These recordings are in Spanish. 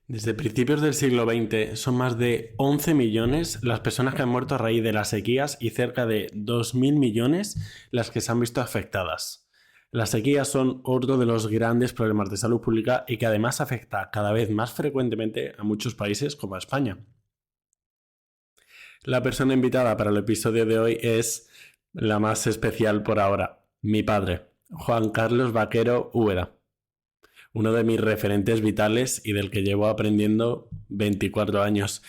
Desde principios del siglo XX son más de 11 millones las personas que han muerto a raíz de las sequías y cerca de 2.000 millones las que se han visto afectadas. Las sequías son otro de los grandes problemas de salud pública y que además afecta cada vez más frecuentemente a muchos países como a España. La persona invitada para el episodio de hoy es la más especial por ahora, mi padre, Juan Carlos Vaquero Úbeda, uno de mis referentes vitales y del que llevo aprendiendo 24 años.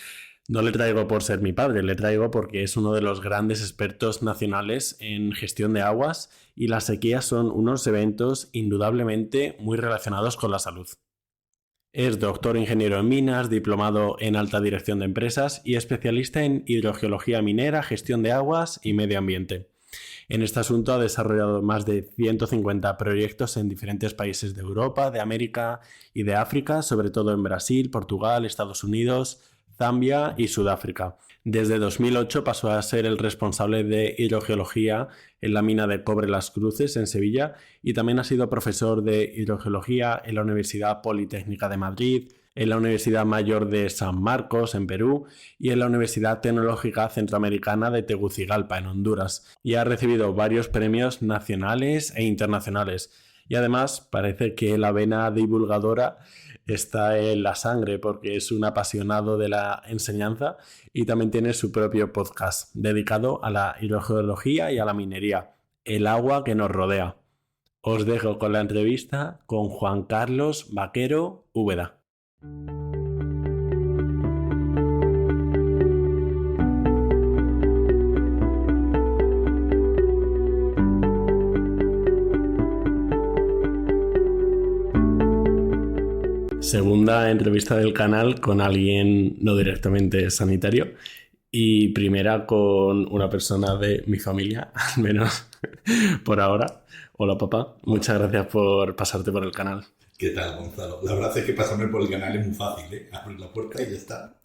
No le traigo por ser mi padre, le traigo porque es uno de los grandes expertos nacionales en gestión de aguas y las sequías son unos eventos indudablemente muy relacionados con la salud. Es doctor ingeniero en minas, diplomado en alta dirección de empresas y especialista en hidrogeología minera, gestión de aguas y medio ambiente. En este asunto ha desarrollado más de 150 proyectos en diferentes países de Europa, de América y de África, sobre todo en Brasil, Portugal, Estados Unidos, Zambia y Sudáfrica. Desde 2008 pasó a ser el responsable de hidrogeología en la mina de cobre Las Cruces en Sevilla y también ha sido profesor de hidrogeología en la Universidad Politécnica de Madrid, en la Universidad Mayor de San Marcos en Perú y en la Universidad Tecnológica Centroamericana de Tegucigalpa en Honduras, y ha recibido varios premios nacionales e internacionales. Y además parece que la vena divulgadora está en la sangre porque es un apasionado de la enseñanza y también tiene su propio podcast dedicado a la hidrogeología y a la minería, el agua que nos rodea. Os dejo con la entrevista con Juan Carlos Vaquero Úbeda. Segunda entrevista del canal con alguien no directamente sanitario y primera con una persona de mi familia, al menos por ahora. Hola papá, muchas gracias por pasarte por el canal. ¿Qué tal, Gonzalo? La verdad es que pasarme por el canal es muy fácil, ¿eh? Abrir la puerta y ya está.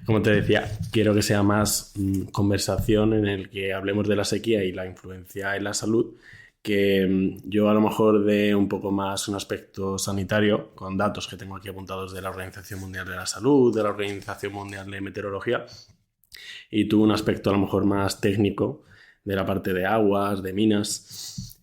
Como te decía, quiero que sea más conversación en el que hablemos de la sequía y la influencia en la salud, que yo a lo mejor de un poco más un aspecto sanitario, con datos que tengo aquí apuntados de la Organización Mundial de la Salud, de la Organización Mundial de Meteorología, y tú un aspecto a lo mejor más técnico de la parte de aguas, de minas.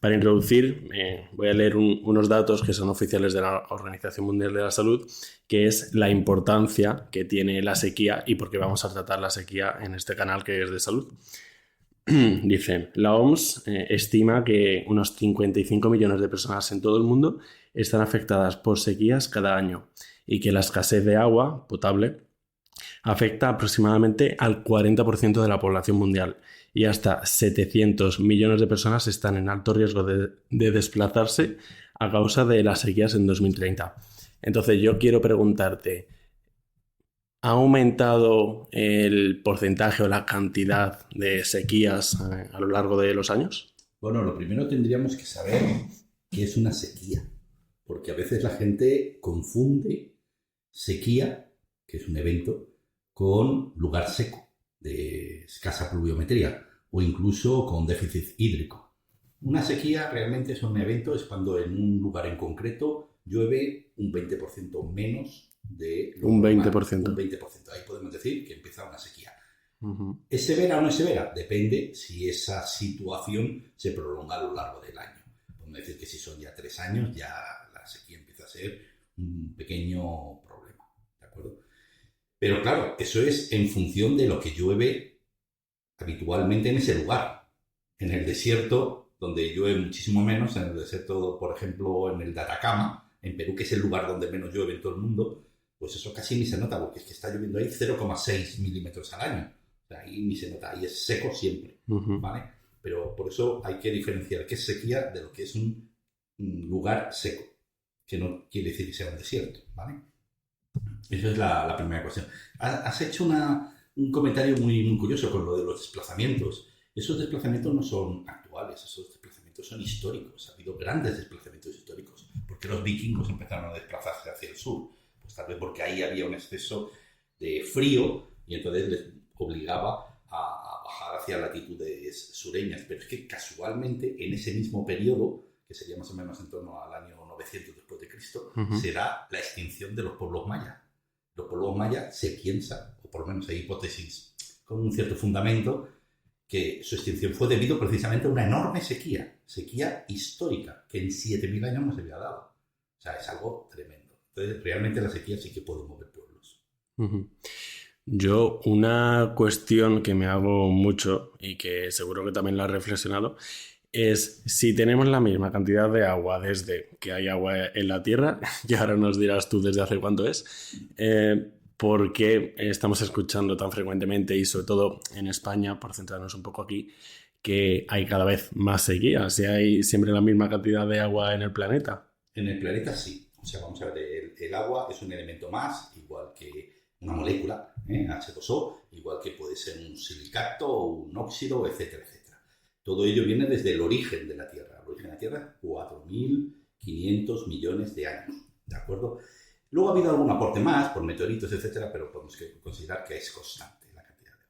Para introducir, voy a leer unos datos que son oficiales de la Organización Mundial de la Salud, que es la importancia que tiene la sequía y por qué vamos a tratar la sequía en este canal que es de salud. Dicen, la OMS estima que unos 55 millones de personas en todo el mundo están afectadas por sequías cada año y que la escasez de agua potable afecta aproximadamente al 40% de la población mundial y hasta 700 millones de personas están en alto riesgo de desplazarse a causa de las sequías en 2030. Entonces yo quiero preguntarte, ¿ha aumentado el porcentaje o la cantidad de sequías a lo largo de los años? Bueno, lo primero tendríamos que saber qué es una sequía, porque a veces la gente confunde sequía, que es un evento, con lugar seco, de escasa pluviometría, o incluso con déficit hídrico. Una sequía realmente es un evento, es cuando en un lugar en concreto llueve un 20% menos de lo Un normal. 20%. Un 20%. Ahí podemos decir que empieza una sequía. Uh-huh. ¿Es severa o no es severa? Depende si esa situación se prolonga a lo largo del año. Podemos decir que si son ya 3 años, ya la sequía empieza a ser un pequeño problema. ¿De acuerdo? Pero claro, eso es en función de lo que llueve habitualmente en ese lugar. En el desierto, donde llueve muchísimo menos, en el desierto, por ejemplo, en el de Atacama, en Perú, que es el lugar donde menos llueve en todo el mundo, pues eso casi ni se nota, porque es que está lloviendo ahí 0,6 milímetros al año. O sea, ahí ni se nota, ahí es seco siempre, ¿vale? Pero por eso hay que diferenciar qué es sequía de lo que es un lugar seco, que no quiere decir que sea un desierto, ¿vale? Esa es la primera cuestión. Has hecho un comentario muy curioso con lo de los desplazamientos. Esos desplazamientos no son actuales, esos desplazamientos son históricos. Ha habido grandes desplazamientos históricos. ¿Por qué los vikingos empezaron a desplazarse hacia el sur? Pues tal vez porque ahí había un exceso de frío y entonces les obligaba a bajar hacia latitudes sureñas. Pero es que casualmente en ese mismo periodo, que sería más o menos en torno al año 900 después de Cristo, Ujú. será la extinción de los pueblos mayas. Los pueblos mayas se piensa, o por lo menos hay hipótesis con un cierto fundamento, que su extinción fue debido precisamente a una enorme sequía histórica, que en 7.000 años no se había dado. O sea, es algo tremendo. Entonces, realmente la sequía sí que puede mover pueblos. Ujú. Yo, una cuestión que me hago mucho y que seguro que también la has reflexionado, es si tenemos la misma cantidad de agua desde que hay agua en la Tierra, y ahora nos dirás tú desde hace cuánto es, ¿por qué estamos escuchando tan frecuentemente y sobre todo en España, por centrarnos un poco aquí, que hay cada vez más sequía? Si hay siempre la misma cantidad de agua en el planeta. En el planeta sí. O sea, vamos a ver, el agua es un elemento más, igual que una molécula, H2O, igual que puede ser un silicato, un óxido, etcétera, etcétera. Todo ello viene desde el origen de la Tierra. El origen de la Tierra, 4.500 millones de años, ¿de acuerdo? Luego ha habido algún aporte más por meteoritos, etcétera, pero podemos considerar que es constante la cantidad de agua.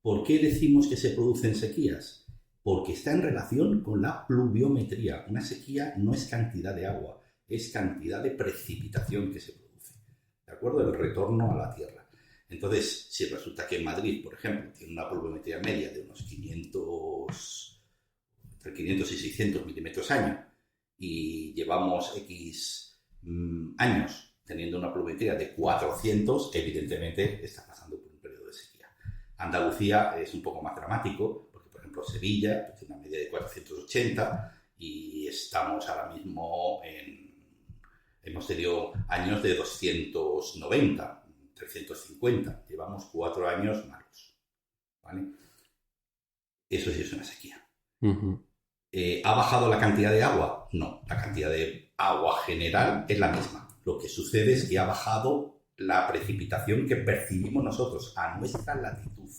¿Por qué decimos que se producen sequías? Porque está en relación con la pluviometría. Una sequía no es cantidad de agua, es cantidad de precipitación que se produce, ¿de acuerdo? El retorno a la Tierra. Entonces, si resulta que en Madrid, por ejemplo, tiene una pluviometría media de unos 500, entre 500 y 600 milímetros año, y llevamos X años teniendo una pluviometría de 400, evidentemente está pasando por un periodo de sequía. Andalucía es un poco más dramático, porque por ejemplo Sevilla tiene una media de 480 y estamos ahora mismo hemos tenido años de 290, 350, llevamos 4 años malos, ¿vale? Eso sí es una sequía. Uh-huh. ¿Ha bajado la cantidad de agua? No, la cantidad de agua general es la misma. Lo que sucede es que ha bajado la precipitación que percibimos nosotros a nuestra latitud.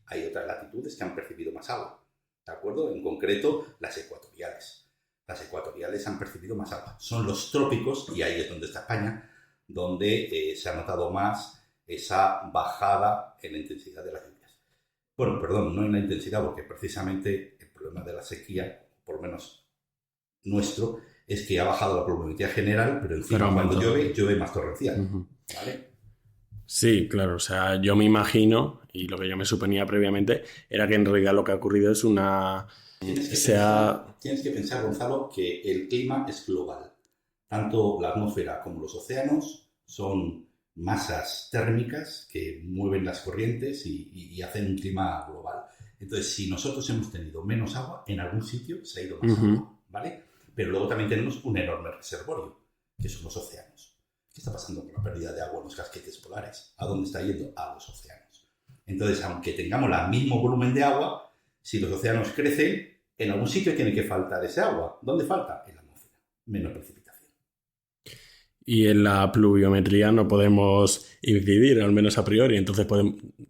Hay otras latitudes que han percibido más agua, ¿de acuerdo? En concreto, las ecuatoriales. Las ecuatoriales han percibido más agua. Son los trópicos, y ahí es donde está España, donde se ha notado más esa bajada en la intensidad de las lluvias. Bueno, perdón, no en la intensidad, porque precisamente el problema de la sequía, por lo menos nuestro, es que ha bajado la pluviometría general, pero encima cuando llueve más torrencial. Uh-huh. ¿Vale? Sí, claro, o sea, yo me imagino, y lo que yo me suponía previamente, era que en realidad lo que ha ocurrido es una... Tienes que pensar, Gonzalo, que el clima es global. Tanto la atmósfera como los océanos son masas térmicas que mueven las corrientes y hacen un clima global. Entonces, si nosotros hemos tenido menos agua, en algún sitio se ha ido más agua, ¿vale? Pero luego también tenemos un enorme reservorio, que son los océanos. ¿Qué está pasando con la pérdida de agua en los casquetes polares? ¿A dónde está yendo? A los océanos. Entonces, aunque tengamos el mismo volumen de agua, si los océanos crecen, en algún sitio tiene que faltar ese agua. ¿Dónde falta? En la atmósfera. Menos precipitación. Y en la pluviometría no podemos incidir, al menos a priori. Entonces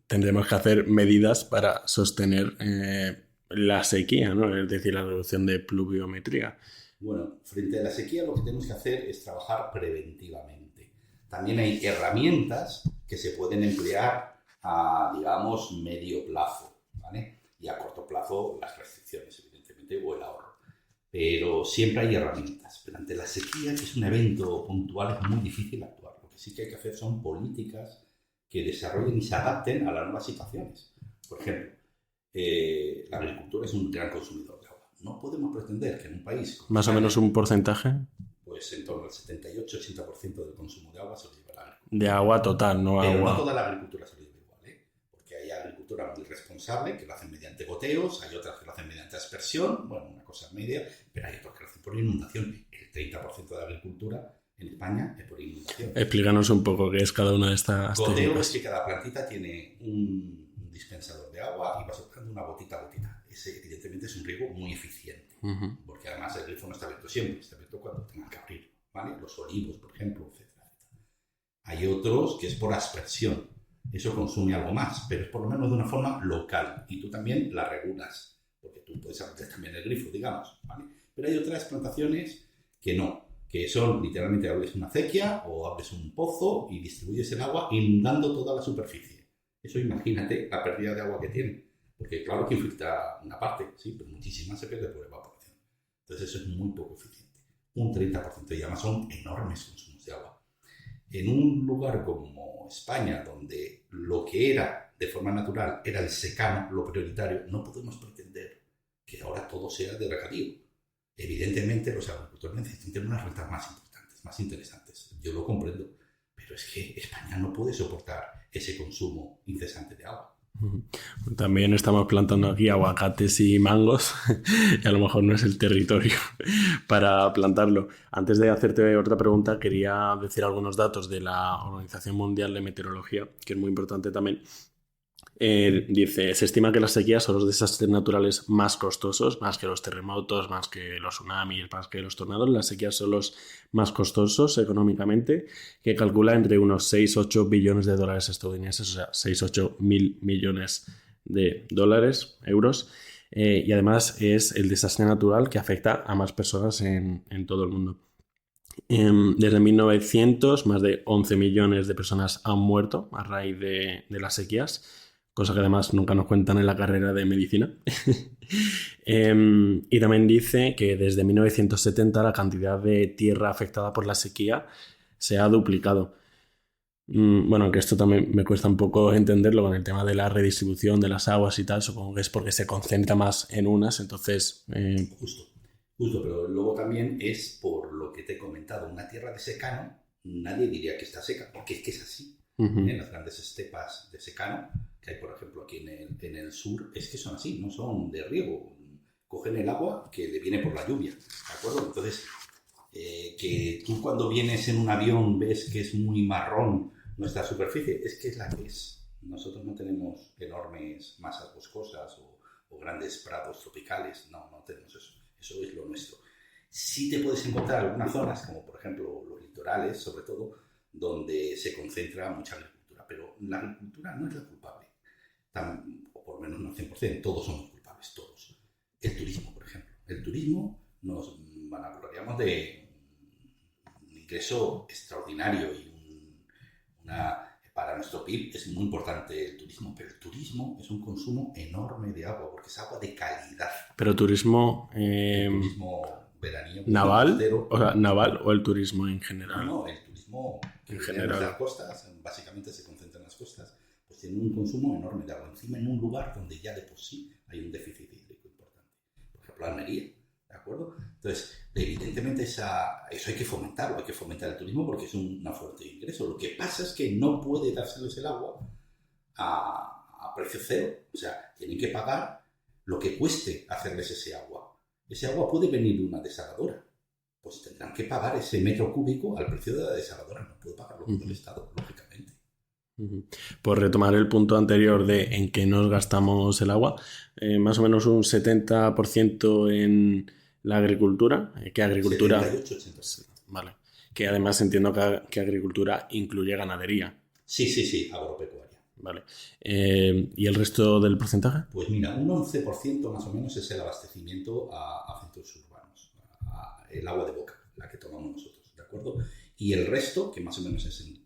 tendremos que hacer medidas para sostener la sequía, ¿no? Es decir, la reducción de pluviometría. Bueno, frente a la sequía lo que tenemos que hacer es trabajar preventivamente. También hay herramientas que se pueden emplear a, digamos, medio plazo, ¿vale? Y a corto plazo las restricciones, evidentemente, o el ahorro. Pero siempre hay herramientas. Pero ante la sequía, que es un evento puntual, es muy difícil actuar. Lo que sí que hay que hacer son políticas que desarrollen y se adapten a las nuevas situaciones. Por ejemplo, la agricultura es un gran consumidor de agua. No podemos pretender que en un país... ¿Más o menos un porcentaje? Pues en torno al 78-80% del consumo de agua se lo lleva la agricultura. De agua total, no Pero agua. no toda la agricultura se lo lleva igual, ¿eh? Porque hay agricultura muy responsable que lo hacen mediante goteos, hay otras que lo hacen mediante aspersión, bueno, una cosa media, pero hay otras que lo hacen por inundación. El 30% de la agricultura en España es por inundación. Explícanos un poco qué es cada una de estas Goteo técnicas. es que cada plantita tiene un dispensador de agua y va soplando una gotita a gotita. Ese evidentemente es un riego muy eficiente, porque además el grifo no está abierto siempre, está abierto cuando tengan que abrirlo, ¿vale? Los olivos, por ejemplo, etcétera. Hay otros que es por aspersión. Eso consume algo más, pero es por lo menos de una forma local y tú también la regulas, porque tú puedes abrir también el grifo, digamos, ¿vale? Pero hay otras plantaciones que no, que son literalmente abres una acequia o abres un pozo y distribuyes el agua inundando toda la superficie. Eso imagínate la pérdida de agua que tiene, porque claro que infiltra una parte, sí, pero muchísima se pierde por evaporación. Entonces eso es muy poco eficiente. un 30%, y además son enormes consumos de agua. En un lugar como España, donde lo que era de forma natural era el secano, lo prioritario, no podemos pretender que ahora todo sea de regadío. Evidentemente los agricultores necesitan tener unas rentas más importantes, más interesantes. Yo lo comprendo, pero es que España no puede soportar ese consumo incesante de agua. También estamos plantando aquí aguacates y mangos y a lo mejor no es el territorio para plantarlo. Antes de hacerte otra pregunta, quería decir algunos datos de la Organización Mundial de Meteorología, que es muy importante también. Dice, se estima que las sequías son los desastres naturales más costosos, más que los terremotos, más que los tsunamis, más que los tornados. Las sequías son los más costosos económicamente, que calcula entre unos 6-8 billones de dólares estadounidenses, o sea, 6-8 mil millones de dólares, euros. Y además es el desastre natural que afecta a más personas en todo el mundo. Desde 1900, más de 11 millones de personas han muerto a raíz de las sequías, cosa que además nunca nos cuentan en la carrera de medicina. Y también dice que desde 1970 la cantidad de tierra afectada por la sequía se ha duplicado. Bueno, que esto también me cuesta un poco entenderlo con el tema de la redistribución de las aguas y tal. Supongo que es porque se concentra más en unas, entonces... Justo, pero luego también es por lo que te he comentado, una tierra de secano, nadie diría que está seca, porque es que es así. En las grandes estepas de secano, que hay por ejemplo aquí en el sur, es que son así, no son de riego, cogen el agua que le viene por la lluvia, ¿de acuerdo? Entonces, que tú cuando vienes en un avión ves que es muy marrón nuestra superficie, es que es la que es. Nosotros no tenemos enormes masas boscosas o grandes prados tropicales, no tenemos eso. Eso es lo nuestro. Sí te puedes encontrar algunas zonas, como por ejemplo los litorales, sobre todo, donde se concentra mucha agricultura. Pero la agricultura no es la culpable. O por lo menos no 100%, todos somos culpables, todos. El turismo, por ejemplo. El turismo nos vanagloriamos de un ingreso extraordinario y para nuestro PIB es muy importante el turismo, pero el turismo es un consumo enorme de agua, porque es agua de calidad. Pero turismo... El turismo veraniego. ¿Naval? O sea, ¿naval o el turismo en general? No, el turismo en general. Las costas, básicamente se concentra en las costas, pues tiene un consumo enorme de agua. Encima en un lugar donde ya de por sí hay un déficit hídrico importante. Por ejemplo, Almería, ¿de acuerdo? Entonces, evidentemente eso hay que fomentarlo, hay que fomentar el turismo porque es una fuente de ingreso. Lo que pasa es que no puede dárseles el agua a precio cero. O sea, tienen que pagar lo que cueste hacerles ese agua. Ese agua puede venir de una desaladora. Pues tendrán que pagar ese metro cúbico al precio de la desaladora. No puede pagarlo todo el Estado, lógicamente. Por retomar el punto anterior de en qué nos gastamos el agua, más o menos un 70% en la agricultura. ¿Qué agricultura? 78-80%. Vale. Que además entiendo que agricultura incluye ganadería. Sí, agropecuaria. Vale. ¿Y el resto del porcentaje? Pues mira, un 11% más o menos es el abastecimiento a centros urbanos, el agua de boca, la que tomamos nosotros, ¿de acuerdo? Y el resto, que más o menos es un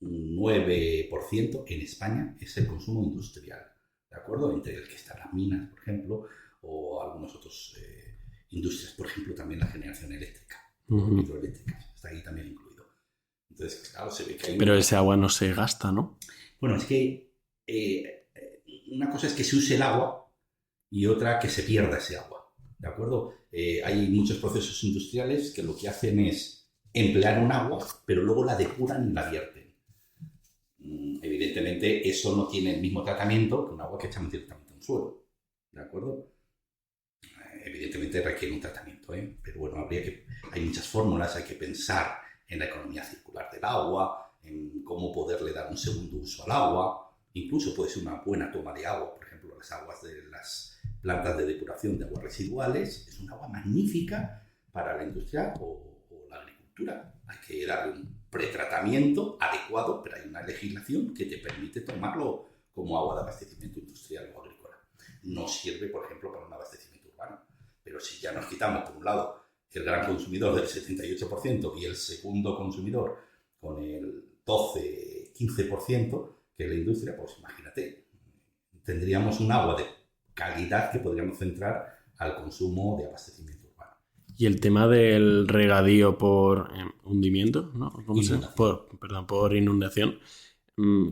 9% en España, es el consumo industrial, ¿de acuerdo? Entre el que están las minas, por ejemplo, o algunos otros industrias, por ejemplo, también la generación eléctrica, hidroeléctrica, está ahí también incluido. Entonces, claro, se ve que hay... Pero ese agua no se gasta, ¿no? Bueno, es que una cosa es que se use el agua y otra que se pierda ese agua, ¿de acuerdo? Hay muchos procesos industriales que lo que hacen es emplear un agua, pero luego la depuran y la vierten. Evidentemente, eso no tiene el mismo tratamiento que un agua que echamos directamente a un suelo, ¿de acuerdo? Evidentemente requiere un tratamiento, pero bueno, hay muchas fórmulas, hay que pensar en la economía circular del agua, en cómo poderle dar un segundo uso al agua. Incluso puede ser una buena toma de agua, por ejemplo, las aguas de las plantas de depuración de aguas residuales, es un agua magnífica para la industria o la agricultura. Hay que darle un pretratamiento adecuado, pero hay una legislación que te permite tomarlo como agua de abastecimiento industrial o agrícola. No sirve, por ejemplo, para un abastecimiento urbano. Pero si ya nos quitamos, por un lado, el gran consumidor del 78% y el segundo consumidor con el 12-15%, que es la industria, pues imagínate, tendríamos un agua de calidad que podríamos centrar al consumo de abastecimiento urbano. Y el tema del regadío por hundimiento, ¿no? ¿Cómo se llama? Por inundación.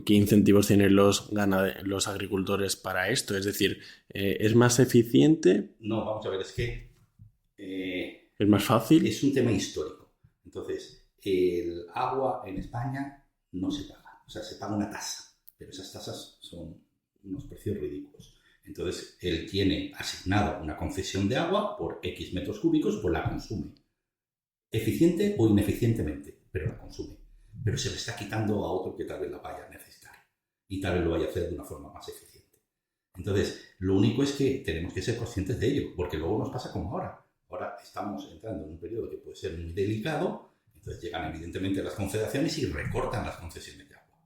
¿Qué incentivos tienen los agricultores para esto? Es decir, ¿es más eficiente? No, vamos a ver, es que ¿Es más fácil? es un tema histórico. Entonces, el agua en España no se paga. O sea, se paga una tasa, pero esas tasas son unos precios ridículos. Entonces, él tiene asignado una concesión de agua por X metros cúbicos, pues la consume. Eficiente o ineficientemente, pero la consume. Pero se le está quitando a otro que tal vez la vaya a necesitar. Y tal vez lo vaya a hacer de una forma más eficiente. Entonces, lo único es que tenemos que ser conscientes de ello, porque luego nos pasa como ahora. Ahora estamos entrando en un periodo que puede ser muy delicado, entonces llegan evidentemente las confederaciones y recortan las concesiones de agua.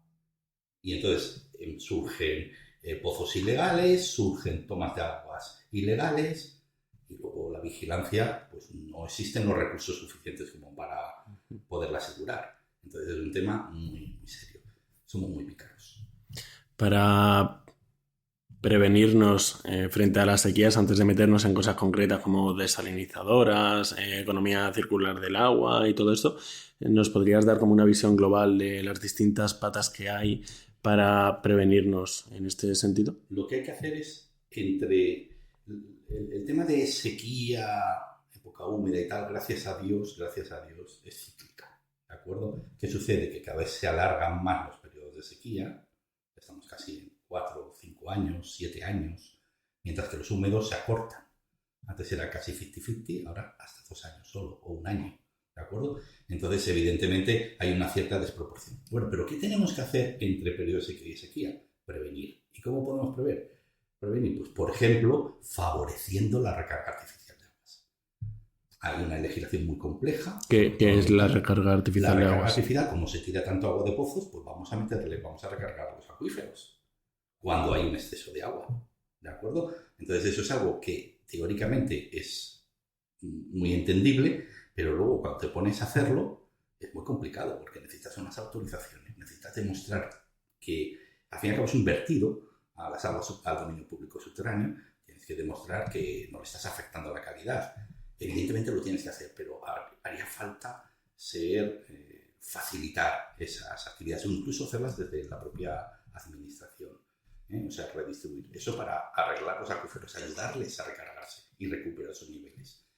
Y entonces surgen pozos ilegales, surgen tomas de aguas ilegales y luego la vigilancia, pues no existen los recursos suficientes como para poderla asegurar. Entonces es un tema muy, muy serio. Somos muy pícaros. Para prevenirnos frente a las sequías, antes de meternos en cosas concretas como desalinizadoras, economía circular del agua y todo esto, ¿nos podrías dar como una visión global de las distintas patas que hay para prevenirnos en este sentido? Lo que hay que hacer es, entre el tema de sequía, época húmeda y tal, gracias a Dios, es cíclica. ¿De acuerdo? ¿Qué sucede? Que cada vez se alargan más los periodos de sequía. Estamos casi en 4, 5 años, 7 años, mientras que los húmedos se acortan. Antes era casi 50-50, ahora hasta 2 años solo, o 1 año. ¿De acuerdo? Entonces, evidentemente, hay una cierta desproporción. Bueno, pero ¿qué tenemos que hacer entre periodo de sequía y sequía? Prevenir. ¿Y cómo podemos prevenir? Pues, por ejemplo, favoreciendo la recarga artificial de aguas. Hay una legislación muy compleja. ¿Qué es la recarga artificial de aguas? La recarga artificial, como se tira tanto agua de pozos, pues vamos a recargar los acuíferos cuando hay un exceso de agua. ¿De acuerdo? Entonces, eso es algo que teóricamente es muy entendible, pero luego cuando te pones a hacerlo es muy complicado porque necesitas unas autorizaciones, necesitas demostrar que al fin y al cabo es un vertido a las aguas al dominio público subterráneo, tienes que demostrar que no le estás afectando a la calidad. Evidentemente lo tienes que hacer, pero haría falta facilitar esas actividades o incluso hacerlas desde la propia administración. O sea, redistribuir eso para arreglar los acuíferos, ayudarles a recargarse y recuperar esos niveles.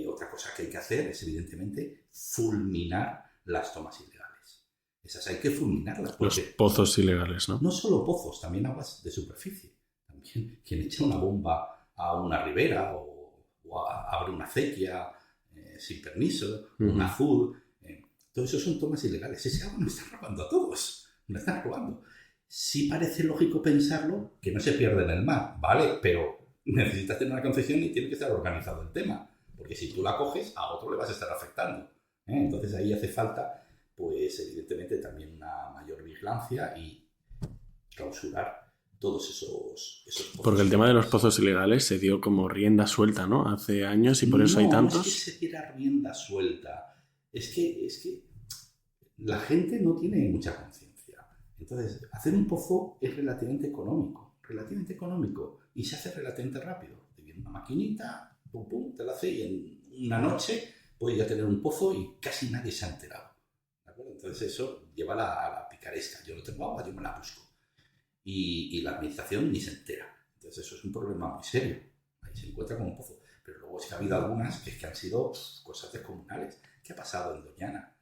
Otra cosa que hay que hacer es, evidentemente, fulminar las tomas ilegales. Esas hay que fulminarlas. Los pozos ilegales, ¿no? No solo pozos, también aguas de superficie. También quien echa una bomba a una ribera o abre una acequia sin permiso, un azul. Todo eso son tomas ilegales. Ese agua nos está robando a todos. Nos están robando. Sí parece lógico pensarlo que no se pierde en el mar, ¿vale? Pero necesitas tener una concesión y tiene que estar organizado el tema. Porque si tú la coges, a otro le vas a estar afectando. Entonces ahí hace falta, pues evidentemente también una mayor vigilancia y clausurar todos esos pozos. Porque el tema de los pozos ilegales se dio como rienda suelta, ¿no? Hace años y por eso hay tantos. No es que se diera rienda suelta. Es que la gente no tiene mucha conciencia. Entonces, hacer un pozo es relativamente económico. Y se hace relativamente rápido. Te viene una maquinita, pum, pum, te la hace y en una noche puedes ya tener un pozo y casi nadie se ha enterado. ¿De acuerdo? Entonces eso lleva a la picaresca. Yo no tengo agua, yo me la busco. Y la administración ni se entera. Entonces eso es un problema muy serio. Ahí se encuentra con un pozo. Pero luego es que ha habido algunas que han sido cosas descomunales. ¿Qué ha pasado en Doñana?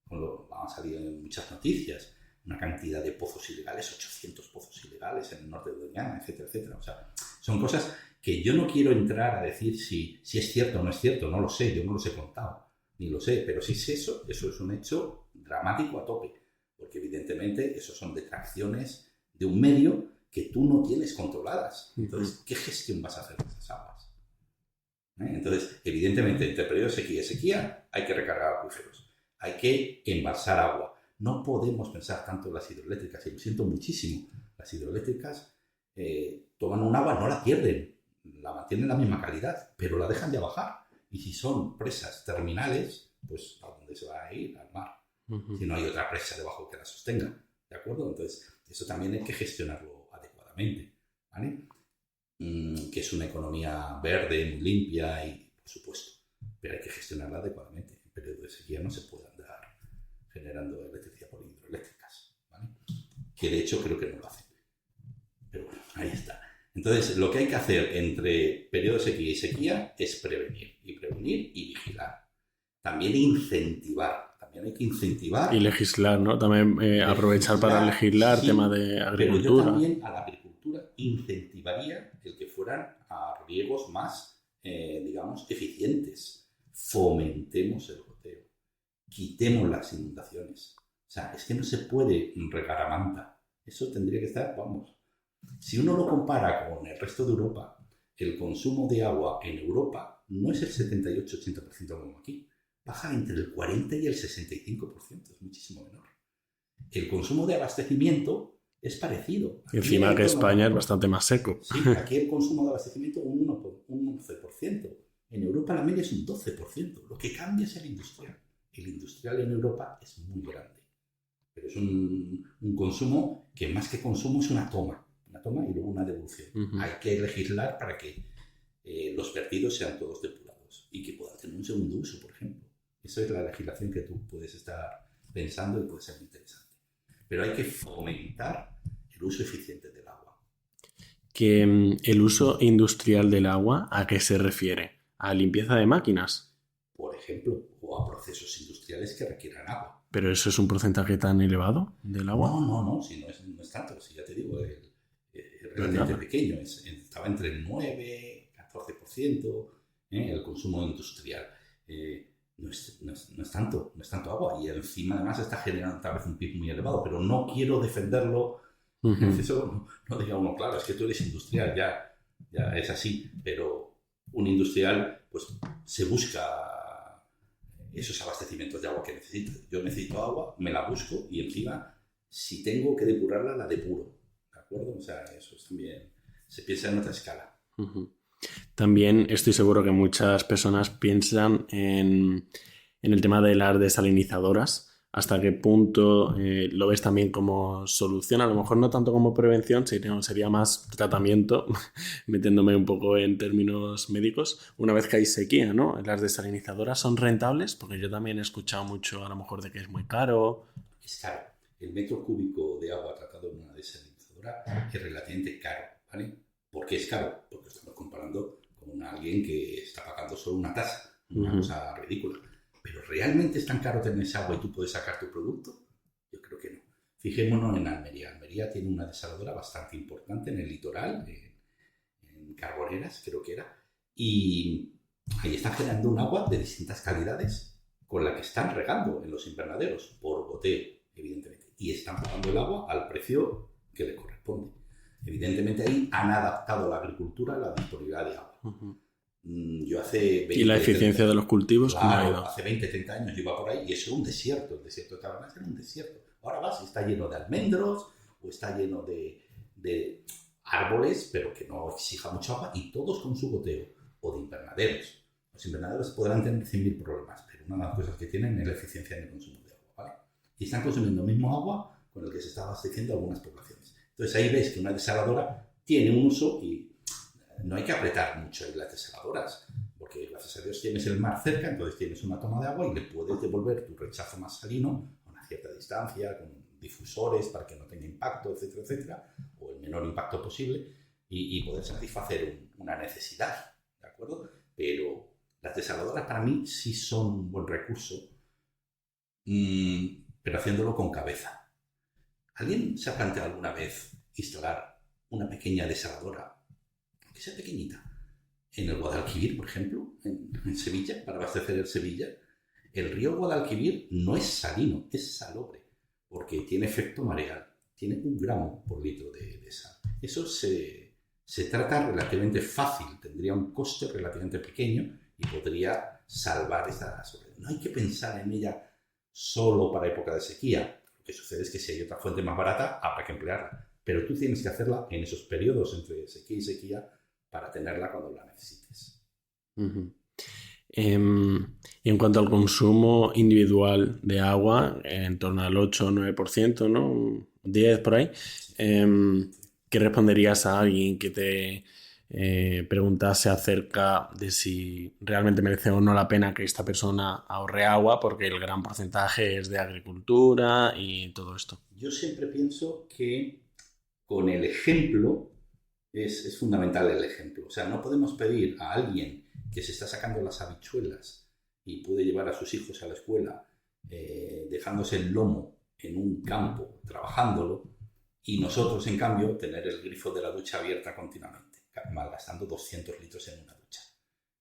Han salido en muchas noticias. Una cantidad de pozos ilegales, 800 pozos ilegales en el norte de Doñana, etcétera, etcétera. O sea, son cosas que yo no quiero entrar a decir si es cierto o no es cierto, no lo sé, yo no los he contado, ni lo sé, pero si es eso es un hecho dramático a tope, porque evidentemente eso son detracciones de un medio que tú no tienes controladas. Entonces, ¿qué gestión vas a hacer de esas aguas? Entonces, evidentemente, entre periodo de sequía y sequía hay que recargar acuíferos, hay que embalsar agua. No podemos pensar tanto en las hidroeléctricas, y lo siento muchísimo. Las hidroeléctricas toman un agua, no la pierden, la mantienen la misma calidad, pero la dejan de bajar. Y si son presas terminales, pues ¿a dónde se va a ir? Al mar. Si no hay otra presa debajo que la sostenga. ¿De acuerdo? Entonces, eso también hay que gestionarlo adecuadamente. ¿Vale? Que es una economía verde, muy limpia y, por supuesto, pero hay que gestionarla adecuadamente. En periodo de sequía no se puede andar generando electricidad por hidroeléctricas, ¿vale? Que de hecho creo que no lo hacen. Pero bueno, ahí está. Entonces, lo que hay que hacer entre periodo de sequía y sequía es prevenir y vigilar. También incentivar. También hay que incentivar. Y legislar, ¿no? También aprovechar para legislar sí, tema de agricultura. Pero yo también a la agricultura incentivaría el que fueran a riegos más, digamos, eficientes. Fomentemos el goteo. Quitemos las inundaciones. O sea, es que no se puede regar a manta. Eso tendría que estar, vamos. Si uno lo compara con el resto de Europa, el consumo de agua en Europa no es el 78-80% como aquí. Baja entre el 40 y el 65%, es muchísimo menor. El consumo de abastecimiento es parecido. Aquí encima que España es bastante más seco. Sí, aquí el consumo de abastecimiento un 11%. En Europa la media es un 12%. Lo que cambia es el industrial. El industrial en Europa es muy grande. Pero es un consumo que más que consumo es una toma y luego una devolución. Hay que legislar para que los vertidos sean todos depurados y que puedan tener un segundo uso, por ejemplo. Esa es la legislación que tú puedes estar pensando y puede ser interesante. Pero hay que fomentar el uso eficiente del agua. Que el uso industrial del agua, ¿a qué se refiere? ¿A limpieza de máquinas? Por ejemplo, o a procesos industriales que requieran agua. ¿Pero eso es un porcentaje tan elevado del agua? No, si no es tanto, si ya te digo, es relativamente pequeño, estaba entre el 9 y 14% el consumo industrial. No es tanto agua y encima además está generando tal vez un PIB muy elevado, pero no quiero defenderlo. Eso no diga uno, claro, es que tú eres industrial, ya es así, pero un industrial pues se busca esos abastecimientos de agua que necesita. Yo necesito agua, me la busco y encima si tengo que depurarla, la depuro. ¿De acuerdo? O sea, eso también se piensa en otra escala. También estoy seguro que muchas personas piensan en el tema de las desalinizadoras. ¿Hasta qué punto lo ves también como solución? A lo mejor no tanto como prevención, sino sería más tratamiento, metiéndome un poco en términos médicos. Una vez que hay sequía, ¿no? ¿Las desalinizadoras son rentables? Porque yo también he escuchado mucho a lo mejor de que es muy caro. Es caro. El metro cúbico de agua tratado en una desalinizadora es relativamente caro, ¿vale? ¿Por qué es caro? Porque estamos comparando con alguien que está pagando solo una tasa, una cosa ridícula. ¿Pero realmente es tan caro tener ese agua y tú puedes sacar tu producto? Yo creo que no. Fijémonos en Almería. Almería tiene una desaladora bastante importante en el litoral, en Carboneras, creo que era, y ahí están generando un agua de distintas calidades con la que están regando en los invernaderos, por goteo, evidentemente. Y están pagando el agua al precio que le corresponde. Evidentemente ahí han adaptado la agricultura a la disponibilidad de agua. Yo hace 20, ¿Y la eficiencia 30, de los cultivos cómo ha ido? Hace 20, 30 años yo iba por ahí y eso era un desierto. El desierto de Tabernas era un desierto. Ahora vas y está lleno de almendros o está lleno de árboles, pero que no exija mucha agua y todos con su goteo. O de invernaderos. Los invernaderos podrán tener 100.000 problemas, pero una de las cosas que tienen es la eficiencia en el consumo de agua, ¿vale? Y están consumiendo el mismo agua con el que se está abasteciendo algunas poblaciones. Entonces ahí ves que una desaladora tiene un uso y no hay que apretar mucho en las desaladoras, porque gracias a Dios tienes el mar cerca, entonces tienes una toma de agua y le puedes devolver tu rechazo más salino a una cierta distancia, con difusores para que no tenga impacto, etcétera, etcétera, o el menor impacto posible, y poder satisfacer una necesidad, ¿de acuerdo? Pero las desaladoras para mí sí son un buen recurso, pero haciéndolo con cabeza. ¿Alguien se ha planteado alguna vez instalar una pequeña desaladora, que sea pequeñita, en el Guadalquivir, por ejemplo, en Sevilla, para abastecer el Sevilla? El río Guadalquivir no es salino, es salobre, porque tiene efecto mareal, tiene 1 gramo por litro de sal. Eso se trata relativamente fácil, tendría un coste relativamente pequeño y podría salvar esta soledad. No hay que pensar en ella solo para época de sequía. Lo que sucede es que si hay otra fuente más barata, habrá que emplearla. Pero tú tienes que hacerla en esos periodos entre sequía y sequía para tenerla cuando la necesites. Y en cuanto al consumo individual de agua, en torno al 8 o 9%, ¿no? 10 por ahí. ¿Qué responderías a alguien que te preguntase acerca de si realmente merece o no la pena que esta persona ahorre agua, porque el gran porcentaje es de agricultura y todo esto. Yo siempre pienso que con el ejemplo es fundamental el ejemplo. O sea, no podemos pedir a alguien que se está sacando las habichuelas y puede llevar a sus hijos a la escuela dejándose el lomo en un campo, trabajándolo, y nosotros, en cambio, tener el grifo de la ducha abierta continuamente, malgastando 200 litros en una ducha.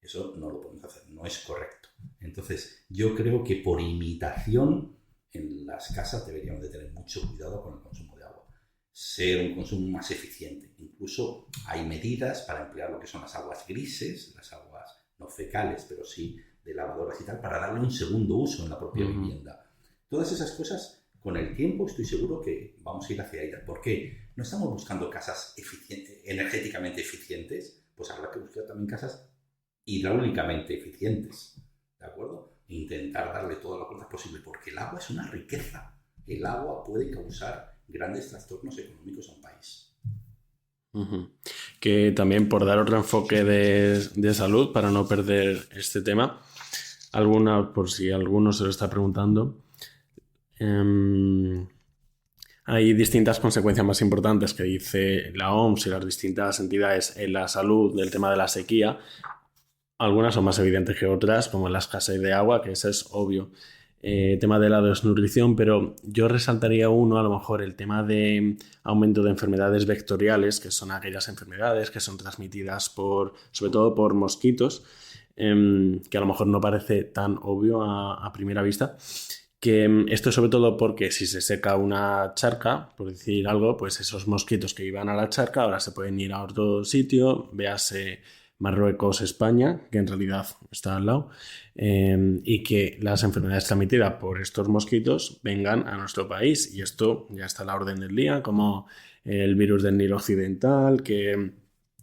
Eso no lo podemos hacer, no es correcto. Entonces, yo creo que por imitación en las casas deberíamos de tener mucho cuidado con el consumo de agua. Ser un consumo más eficiente. Incluso hay medidas para emplear lo que son las aguas grises, las aguas no fecales, pero sí de lavadoras y tal, para darle un segundo uso en la propia vivienda. Todas esas cosas, con el tiempo estoy seguro que vamos a ir hacia ellas. ¿Por qué? No estamos buscando casas energéticamente eficientes, pues habrá que buscar también casas hidráulicamente eficientes, ¿de acuerdo? E intentar darle todas las cosas posibles, porque el agua es una riqueza. El agua puede causar grandes trastornos económicos a un país. Que también, por dar otro enfoque de salud, para no perder este tema, por si alguno se lo está preguntando, hay distintas consecuencias más importantes que dice la OMS y las distintas entidades en la salud del tema de la sequía. Algunas son más evidentes que otras, como la escasez de agua, que eso es obvio. Tema de la desnutrición, pero yo resaltaría uno, a lo mejor el tema de aumento de enfermedades vectoriales, que son aquellas enfermedades que son transmitidas sobre todo por mosquitos, que a lo mejor no parece tan obvio a primera vista. Que esto es sobre todo porque si se seca una charca, por decir algo, pues esos mosquitos que iban a la charca ahora se pueden ir a otro sitio, véase Marruecos, España, que en realidad está al lado, y que las enfermedades transmitidas por estos mosquitos vengan a nuestro país. Y esto ya está a la orden del día, como el virus del Nilo Occidental, que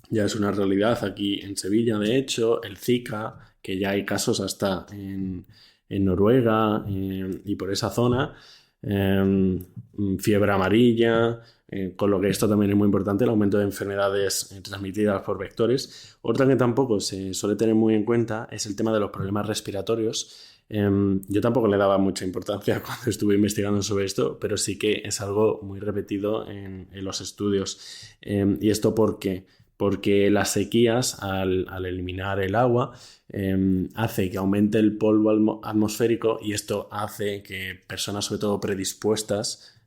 ya es una realidad aquí en Sevilla, de hecho, el Zika, que ya hay casos hasta en Noruega y por esa zona, fiebre amarilla, con lo que esto también es muy importante, el aumento de enfermedades transmitidas por vectores. Otra que tampoco se suele tener muy en cuenta es el tema de los problemas respiratorios. Yo tampoco le daba mucha importancia cuando estuve investigando sobre esto, pero sí que es algo muy repetido en los estudios. ¿Y esto por qué? Porque las sequías, al eliminar el agua, hace que aumente el polvo atmosférico, y esto hace que personas, sobre todo predispuestas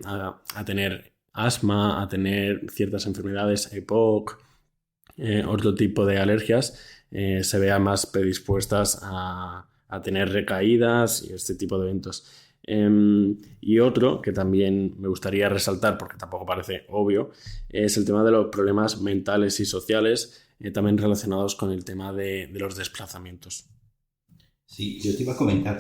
a tener asma, a tener ciertas enfermedades, EPOC, otro tipo de alergias, se vean más predispuestas a tener recaídas y este tipo de eventos. Y otro que también me gustaría resaltar, porque tampoco parece obvio, es el tema de los problemas mentales y sociales, también relacionados con el tema de los desplazamientos. Sí, yo te iba a comentar,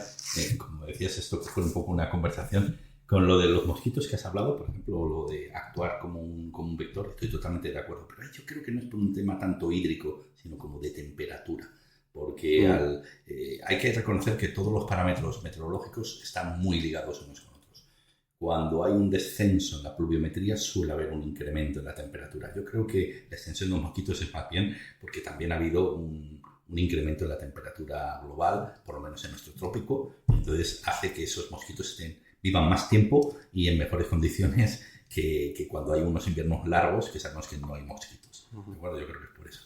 como decías, esto que fue un poco una conversación, con lo de los mosquitos que has hablado, por ejemplo, lo de actuar como un vector, estoy totalmente de acuerdo, pero yo creo que no es por un tema tanto hídrico, sino como de temperatura, porque hay que reconocer que todos los parámetros meteorológicos están muy ligados unos con otros. Cuando hay un descenso en la pluviometría suele haber un incremento en la temperatura. Yo creo que la extensión de los mosquitos es más bien porque también ha habido un incremento en la temperatura global, por lo menos en nuestro trópico, y entonces hace que esos mosquitos vivan más tiempo y en mejores condiciones que cuando hay unos inviernos largos, que sabemos que no hay mosquitos. ¿De acuerdo? Yo creo que es por eso.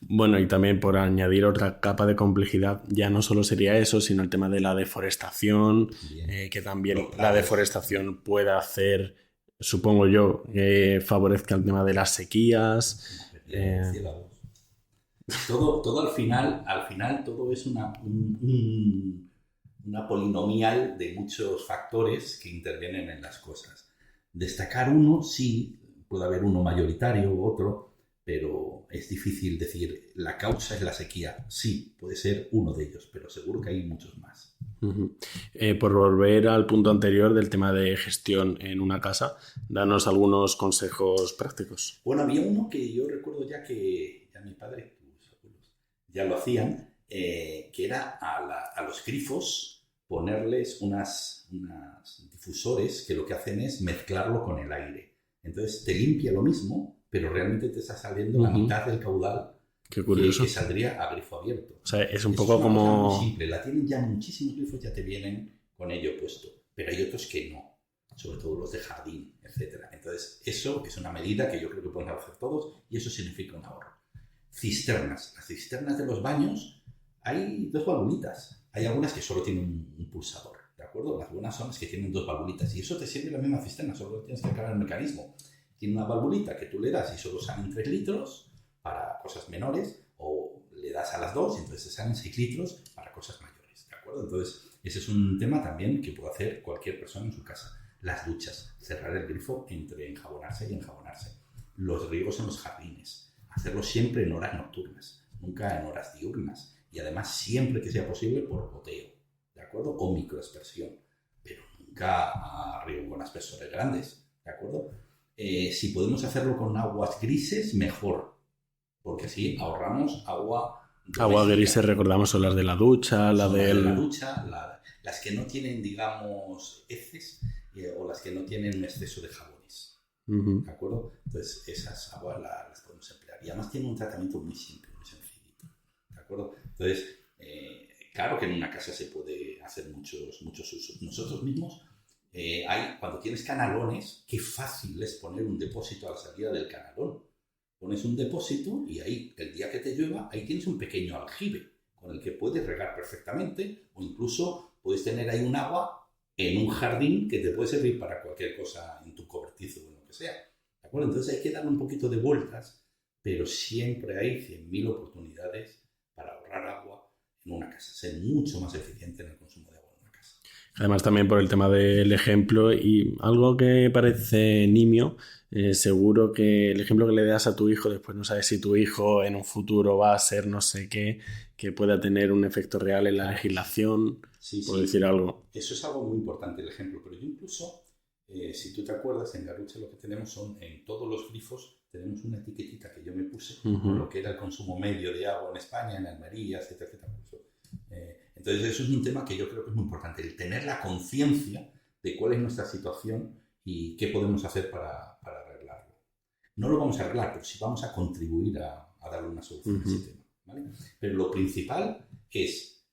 Bueno, y también por añadir otra capa de complejidad, ya no solo sería eso, sino el tema de la deforestación, que también la deforestación puede hacer, supongo yo, que favorezca el tema de las sequías. Todo al final todo es una polinomial de muchos factores que intervienen en las cosas. Destacar uno, sí, puede haber uno mayoritario u otro, pero es difícil decir la causa es la sequía. Sí, puede ser uno de ellos, pero seguro que hay muchos más. Por volver al punto anterior del tema de gestión en una casa, danos algunos consejos prácticos. Bueno, había uno que yo recuerdo ya que mi padre, tus abuelos, ya lo hacían, que era a los grifos ponerles unas difusores que lo que hacen es mezclarlo con el aire. Entonces te limpia lo mismo, pero realmente te está saliendo la mitad del caudal. Qué curioso. Que saldría a grifo abierto. O sea, es un Eso poco es una como... cosa muy simple. La tienen ya muchísimos grifos, ya te vienen con ello puesto. Pero hay otros que no. Sobre todo los de jardín, etcétera. Entonces, eso es una medida que yo creo que podemos hacer todos y eso significa un ahorro. Cisternas. Las cisternas de los baños hay 2 valvulitas. Hay algunas que solo tienen un pulsador, ¿de acuerdo? Las buenas son las que tienen 2 valvulitas y eso te sirve la misma cisterna, solo tienes que acabar el mecanismo. Tiene una valvulita que tú le das y solo salen 3 litros para cosas menores, o le das a las 2 y entonces salen 6 litros para cosas mayores, ¿de acuerdo? Entonces, ese es un tema también que puede hacer cualquier persona en su casa. Las duchas, cerrar el grifo entre enjabonarse y enjabonarse. Los riegos en los jardines, hacerlo siempre en horas nocturnas, nunca en horas diurnas. Y además, siempre que sea posible, por goteo, ¿de acuerdo? O microaspersión, pero nunca a riego con aspersores grandes, ¿de acuerdo? Si podemos hacerlo con aguas grises, mejor, porque así ahorramos agua doméstica. Agua grises, recordamos, son las de la ducha, Son las de la ducha, las que no tienen, digamos, heces o las que no tienen un exceso de jabones, ¿de acuerdo? Entonces, esas aguas las podemos emplear. Y además tienen un tratamiento muy simple, muy sencillito, ¿de acuerdo? Entonces, claro que en una casa se puede hacer muchos usos. Nosotros mismos, cuando tienes canalones, qué fácil es poner un depósito a la salida del canalón. Pones un depósito y ahí, el día que te llueva, ahí tienes un pequeño aljibe con el que puedes regar perfectamente, o incluso puedes tener ahí un agua en un jardín que te puede servir para cualquier cosa en tu cobertizo o en lo que sea. ¿De acuerdo? Entonces hay que darle un poquito de vueltas, pero siempre hay 100.000 oportunidades para ahorrar agua en una casa, ser mucho más eficiente en el consumo de agua en una casa. Además, también por el tema del ejemplo y algo que parece nimio, seguro que el ejemplo que le das a tu hijo, después no sabes si tu hijo en un futuro va a ser no sé qué, que pueda tener un efecto real en la legislación, por decir algo. Eso es algo muy importante, el ejemplo. Pero yo incluso, si tú te acuerdas, en Garucha lo que tenemos son, en todos los grifos, tenemos una etiquetita que yo me puse, con lo que era el consumo medio de agua en España, en Almería, etcétera, etcétera. Entonces, eso es un tema que yo creo que es muy importante, el tener la conciencia de cuál es nuestra situación y qué podemos hacer para arreglarlo. No lo vamos a arreglar, pero sí vamos a contribuir a darle una solución a ese tema, ¿vale? Pero lo principal es,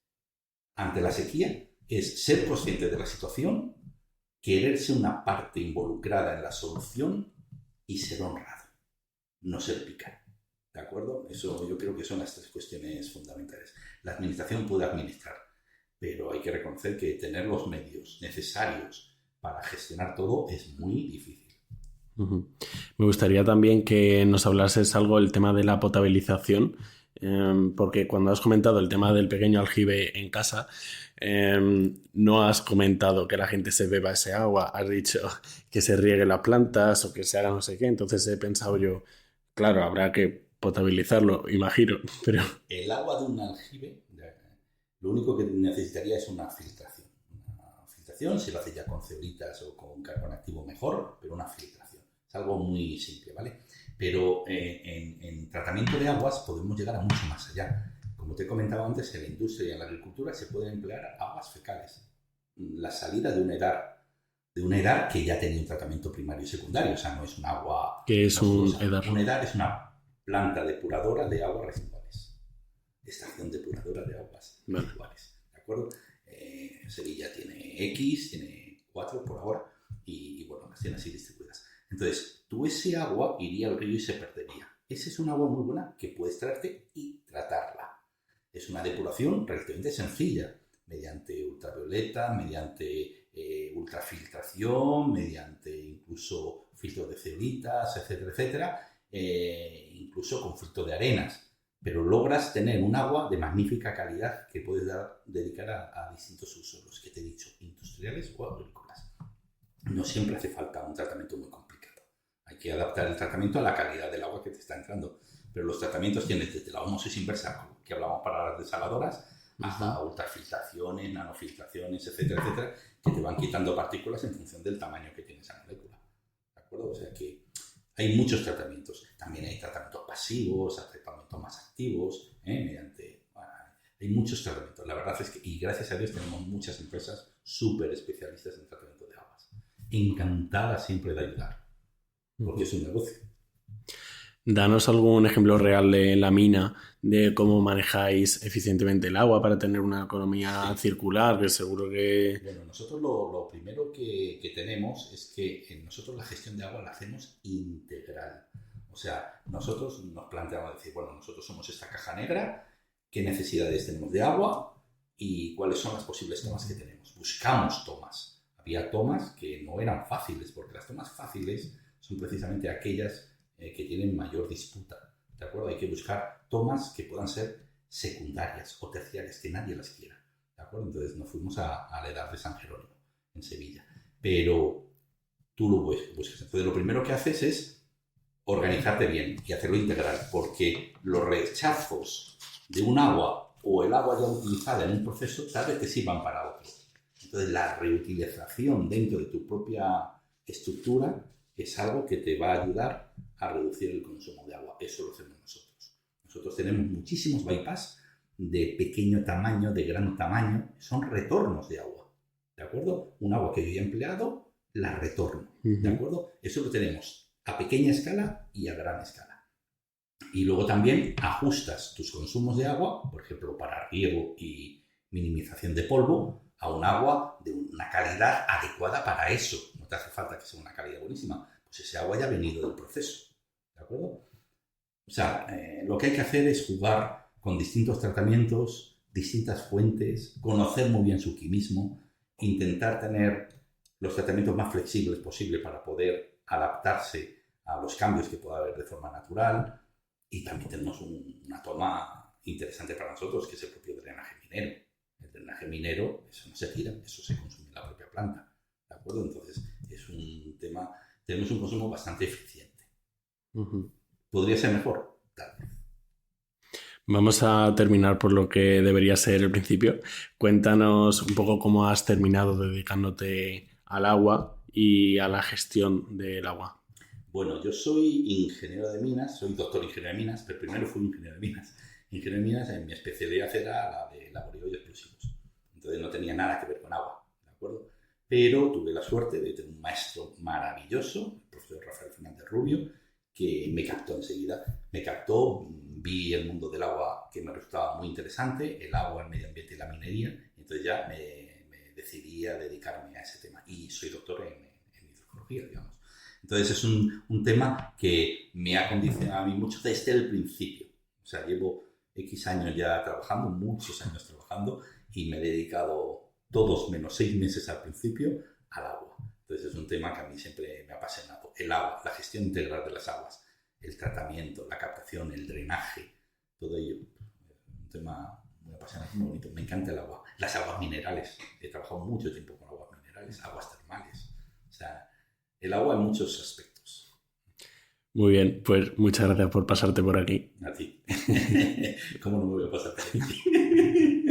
ante la sequía, es ser consciente de la situación, quererse una parte involucrada en la solución y ser honrado, no ser pícaro. ¿De acuerdo? Eso yo creo que son las 3 cuestiones fundamentales. La administración puede administrar, pero hay que reconocer que tener los medios necesarios para gestionar todo es muy difícil. Me gustaría también que nos hablases algo del tema de la potabilización, porque cuando has comentado el tema del pequeño aljibe en casa, no has comentado que la gente se beba ese agua, has dicho que se riegue las plantas o que se haga no sé qué, entonces he pensado yo, claro, habrá que potabilizarlo, imagino, pero... El agua de un aljibe, lo único que necesitaría es una filtración. Una filtración, si lo hace ya con ceolitas o con carbón activo mejor, pero una filtración. Es algo muy simple, ¿vale? Pero en tratamiento de aguas podemos llegar a mucho más allá. Como te he comentado antes, en la industria y en la agricultura se pueden emplear aguas fecales. La salida de un edar que ya tenía un tratamiento primario y secundario, o sea, no es un agua... ¿Qué es un edar? Un edar es una planta depuradora de aguas residuales. Estación depuradora de aguas residuales. ¿De acuerdo? Sevilla tiene X, tiene 4 por ahora, y bueno, las tiene así distribuidas. Entonces, tú ese agua iría al río y se perdería. Esa es un agua muy buena que puedes traerte y tratarla. Es una depuración relativamente sencilla, mediante ultravioleta, mediante ultrafiltración, mediante incluso filtro de ceolitas, etcétera, etcétera, incluso con filtro de arenas. Pero logras tener un agua de magnífica calidad que puedes dedicar a distintos usos, los que te he dicho, industriales o agrícolas. No siempre hace falta un tratamiento muy complicado. Hay que adaptar el tratamiento a la calidad del agua que te está entrando. Pero los tratamientos tienen desde la ósmosis inversa, que hablamos para las desaladoras, hasta ultrafiltraciones, nanofiltraciones, etcétera, etcétera, que te van quitando partículas en función del tamaño que tiene esa molécula. ¿De acuerdo? O sea que hay muchos tratamientos. También hay tratamientos pasivos, tratamientos más activos, hay muchos tratamientos. La verdad es que, y gracias a Dios, tenemos muchas empresas súper especialistas en tratamiento de aguas. Encantadas siempre de ayudar, porque es un negocio. Danos algún ejemplo real de la mina, de cómo manejáis eficientemente el agua para tener una economía Sí. circular, que seguro que... Bueno, nosotros lo primero que tenemos es que nosotros la gestión de agua la hacemos integral. O sea, nosotros nos planteamos decir, bueno, nosotros somos esta caja negra, ¿qué necesidades tenemos de agua y cuáles son las posibles tomas que tenemos? Buscamos tomas. Había tomas que no eran fáciles, porque las tomas fáciles son precisamente aquellas que tienen mayor disputa. ¿De acuerdo? Hay que buscar tomas que puedan ser secundarias o terciarias, que nadie las quiera. ¿De acuerdo? Entonces nos fuimos a la edad de San Jerónimo, en Sevilla. Pero tú lo buscas. Entonces lo primero que haces es organizarte bien y hacerlo integral, porque los rechazos de un agua o el agua ya utilizada en un proceso tal vez te sirvan para otro. Entonces la reutilización dentro de tu propia estructura es algo que te va a ayudar a reducir el consumo de agua. Eso lo hacemos nosotros. Nosotros tenemos muchísimos bypass de pequeño tamaño, de gran tamaño, son retornos de agua. ¿De acuerdo? Un agua que yo he empleado, la retorno. ¿De acuerdo? Eso lo tenemos a pequeña escala y a gran escala. Y luego también ajustas tus consumos de agua, por ejemplo, para riego y minimización de polvo, a un agua de una calidad adecuada para eso. No te hace falta que sea una calidad buenísima, pues ese agua ya ha venido del proceso. ¿De acuerdo? O sea, lo que hay que hacer es jugar con distintos tratamientos, distintas fuentes, conocer muy bien su quimismo, intentar tener los tratamientos más flexibles posible para poder adaptarse a los cambios que pueda haber de forma natural, y también tenemos una toma interesante para nosotros, que es el propio drenaje minero. El drenaje minero, eso no se tira, eso se consume en la propia planta. ¿De acuerdo? Entonces, es un tema, tenemos un consumo bastante eficiente. ¿Podría ser mejor? Tal vez. Vamos a terminar por lo que debería ser el principio. Cuéntanos un poco cómo has terminado dedicándote al agua y a la gestión del agua. Bueno, yo soy ingeniero de minas, soy doctor ingeniero de minas, pero primero fui ingeniero de minas. Ingeniero de minas, en mi especialidad era la de laboreo y explosivos. Entonces no tenía nada que ver con agua, ¿de acuerdo? Pero tuve la suerte de tener un maestro maravilloso, el profesor Rafael Fernández Rubio, que me captó enseguida. Me captó, vi el mundo del agua que me resultaba muy interesante, el agua, el medio ambiente y la minería, y entonces ya me decidí a dedicarme a ese tema. Y soy doctor en hidrogeología, digamos. Entonces es un tema que me ha condicionado a mí mucho desde el principio. O sea, llevo X años ya trabajando, muchos años trabajando, y me he dedicado todos menos 6 meses al principio al agua. Entonces es un tema que a mí siempre me ha apasionado. El agua, la gestión integral de las aguas, el tratamiento, la captación, el drenaje, todo ello. Un tema muy apasionante, muy bonito. Me encanta el agua. Las aguas minerales. He trabajado mucho tiempo con aguas minerales, aguas termales. O sea, el agua en muchos aspectos. Muy bien, pues muchas gracias por pasarte por aquí. A ti. ¿Cómo no me voy a pasar por aquí?